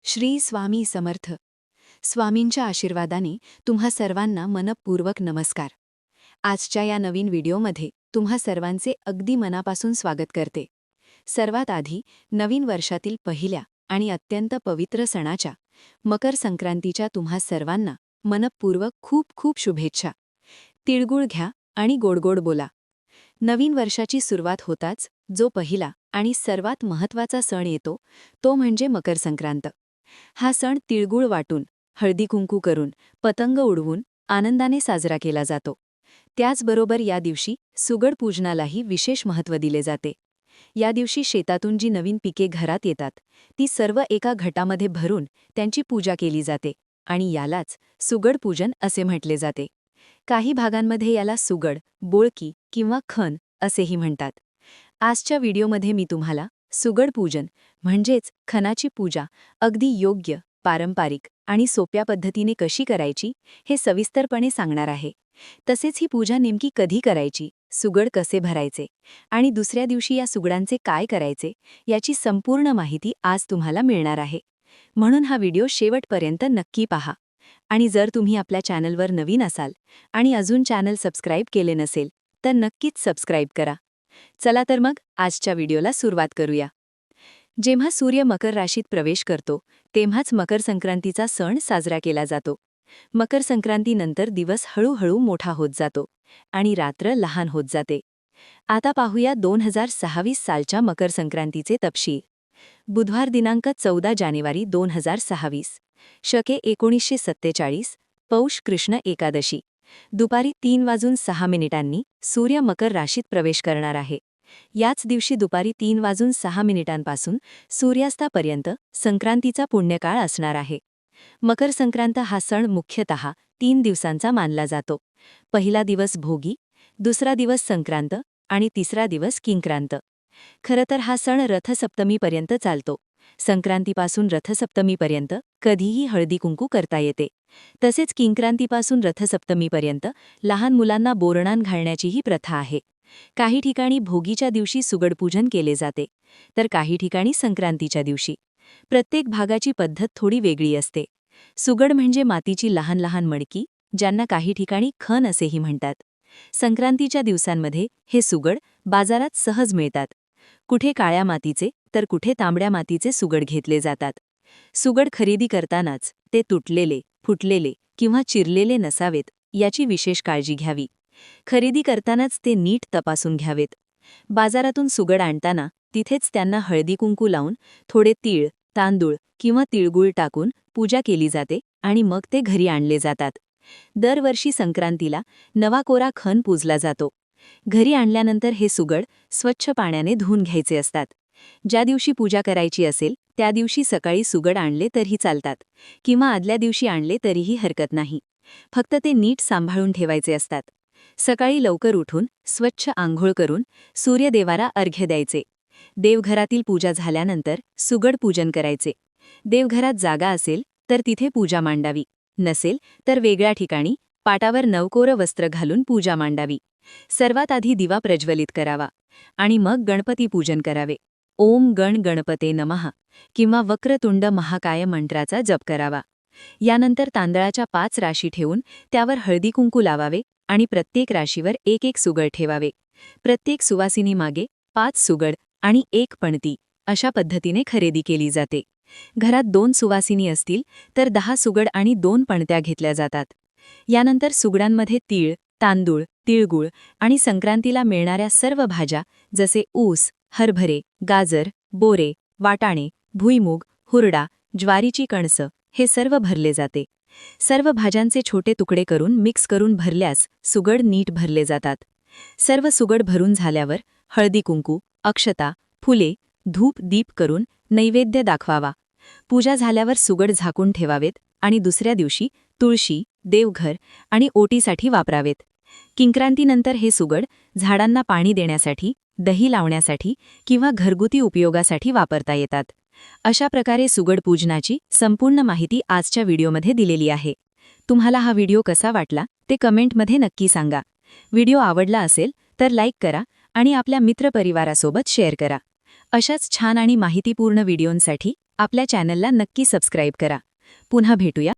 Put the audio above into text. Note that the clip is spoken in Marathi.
श्री स्वामी समर्थ. स्वामींच्या आशीर्वादाने तुम्हा सर्वांना मनपूर्वक नमस्कार. आजच्या या नवीन व्हिडिओमध्ये तुम्हा सर्वांचे अगदी मनापासून स्वागत करते. सर्वात आधी नवीन वर्षातील पहिल्या आणि अत्यंत पवित्र सणाच्या मकर संक्रांतीच्या तुम्हा सर्वांना मनपूर्वक खूप खूप शुभेच्छा. तिळगुळ घ्या आणि गोडगोड बोला. नवीन वर्षाची सुरुवात होताच जो पहिला आणि सर्वात महत्त्वाचा सण येतो तो म्हणजे मकर संक्रांत. हा सण तिळगुळ वाटून, हळदीकुंकू करून, पतंग उडवून आनंदाने साजरा केला जातो. त्याचबरोबर या दिवशी सुगड पूजनालाही विशेष महत्त्व दिले जाते. या दिवशी शेतातून जी नवीन पिके घरात येतात ती सर्व एका घटामध्ये भरून त्यांची पूजा केली जाते आणि यालाच सुगड पूजन असे म्हटले जाते. काही भागांमध्ये याला सुगड, बोळकी किंवा खण असेही म्हणतात. आजच्या व्हिडिओमध्ये मी तुम्हाला सुगड पूजन म्हणजेच खणाची पूजा अगदी योग्य, पारंपरिक आणि सोप्या पद्धतीने कशी करायची हे सविस्तरपणे सांगणार आहे. तसेच ही पूजा नेमकी कधी करायची, सुगड कसे भरायचे आणि दुसऱ्या दिवशी या सुगडांचे काय करायचे याची संपूर्ण माहिती आज तुम्हाला मिळणार आहे. म्हणून हा व्हिडिओ शेवटपर्यंत नक्की पहा. आणि जर तुम्ही आपल्या चॅनलवर नवीन असाल आणि अजून चॅनल सबस्क्राईब केले नसेल तर नक्कीच सबस्क्राईब करा. चला तर मग आजच्या व्हिडिओला सुरुवात करूया. जेव्हा सूर्य मकर राशीत प्रवेश करतो तेव्हाच मकर संक्रांतीचा सण साजरा केला जातो. मकर संक्रांतीनंतर दिवस हळूहळू मोठा होत जातो आणि रात्र लहान होत जाते. आता पाहूया 2026 सालच्या मकर संक्रांतीचे तपशील. बुधवार दिनांक 14 जानेवारी 2026, शके 1947, पौष कृष्ण एकादशी. दुपारी 3:06 सूर्य मकर राशीत प्रवेश करणार आहे. याच दिवशी दुपारी 3:06 सूर्यास्तापर्यंत संक्रांतीचा पुण्यकाळ असणार आहे. मकर संक्रांत हा सण मुख्यतः 3 दिवसांचा मानला जातो. पहिला दिवस भोगी, दुसरा दिवस संक्रांत आणि तिसरा दिवस किंक्रांत. खरं तर हा सण रथसप्तमीपर्यंत चालतो. संक्रांतीपासून रथसप्तमीपर्यंत कधीही हळदीकुंकू करता येते. तसेच किंक्रांतीपासून रथसप्तमीपर्यंत लहान मुलांना बोरणान घालण्याचीही प्रथा आहे. काही ठिकाणी भोगीच्या दिवशी सुगडपूजन केले जाते तर काही ठिकाणी संक्रांतीच्या दिवशी. प्रत्येक भागाची पद्धत थोडी वेगळी असते. सुगड म्हणजे मातीची लहान लहान मडकी, ज्यांना काही ठिकाणी खण असेही म्हणतात. संक्रांतीच्या दिवसांमध्ये हे सुगड बाजारात सहज मिळतात. कुठे काळ्या मातीचे तर कुठे तांबड्या मातीचे सुगड घेतले जातात. सुगड खरेदी करतानाच ते तुटलेले, फुटलेले किंवा चिरलेले नसावेत याची विशेष काळजी घ्यावी. खरेदी करतानाच ते नीट तपासून घ्यावेत. बाजारातून सुगड आणताना तिथेच त्यांना हळदीकुंकू लावून थोडे तीळ, तांदूळ किंवा तिळगुळ टाकून पूजा केली जाते आणि मग ते घरी आणले जातात. दरवर्षी संक्रांतीला नवा कोरा खण पूजला जातो. घरी आणल्यानंतर हे सुगड स्वच्छ पाण्याने धुवून घ्यायचे असतात. ज्या दिवशी पूजा करायची असेल त्या दिवशी सकाळी सुगड आणले तरीही चालतात किंवा आदल्या दिवशी आणले तरीही हरकत नाही. फक्त ते नीट सांभाळून ठेवायचे असतात. सकाळी लवकर उठून स्वच्छ आंघोळ करून सूर्यदेवाला अर्घ्य द्यायचे. देवघरातील पूजा झाल्यानंतर सुगड पूजन करायचे. देवघरात जागा असेल तर तिथे पूजा मांडावी, नसेल तर वेगळ्या ठिकाणी पाटावर नवकोरं वस्त्र घालून पूजा मांडावी. सर्वात आधी दिवा प्रज्वलित करावा आणि मग गणपती पूजन करावे. ओम गण गणपते नमः किंवा वक्रतुंड महाकाय मंत्राचा जप करावा. यानंतर तांदळाच्या 5 राशी ठेवून त्यावर हळदीकुंकू लावावे आणि प्रत्येक राशीवर एक एक सुगड ठेवावे. प्रत्येक सुवासिनीमागे 5 सुगड आणि 1 पणती अशा पद्धतीने खरेदी केली जाते. घरात 2 सुवासिनी असतील तर 10 सुगड आणि 2 पणत्या घेतल्या जातात. यानंतर सुगडांमध्ये तीळ, तांदूळ, तिळगुळ आणि संक्रांतीला मिळणाऱ्या सर्व भाज्या जसे ऊस, हरभरे, गाजर, बोरे, वाटाणे, भुईमूग, हुरडा, ज्वारीची कणसं हे सर्व भरले जाते. सर्व भाज्यांचे छोटे तुकडे करून मिक्स करून भरल्यास सुगड नीट भरले जातात. सर्व सुगड भरून झाल्यावर हळदीकुंकू, अक्षता, फुले, धूप दीप करून नैवेद्य दाखवावा. पूजा झाल्यावर सुगड झाकून ठेवावेत आणि दुसऱ्या दिवशी तुळशी, देवघर आणि ओटीसाठी वापरावेत. किंक्रांतीनंतर हे सुगड झाडांना पाणी देण्यासाठी, दही लावण्यासाठी किंवा घरगुती उपयोगासाठी वापरता येतात. अशा प्रकारे सुगड पूजनाची संपूर्ण माहिती आजच्या व्हिडिओमध्ये दिलेली आहे. तुम्हाला हा व्हिडिओ कसा वाटला ते कमेंटमध्ये नक्की सांगा. व्हिडिओ आवडला असेल तर लाईक करा आणि आपल्या मित्रपरिवारासोबत शेअर करा. अशाच छान आणि माहितीपूर्ण व्हिडिओंसाठी आपल्या चॅनलला नक्की सबस्क्राईब करा. पुन्हा भेटूया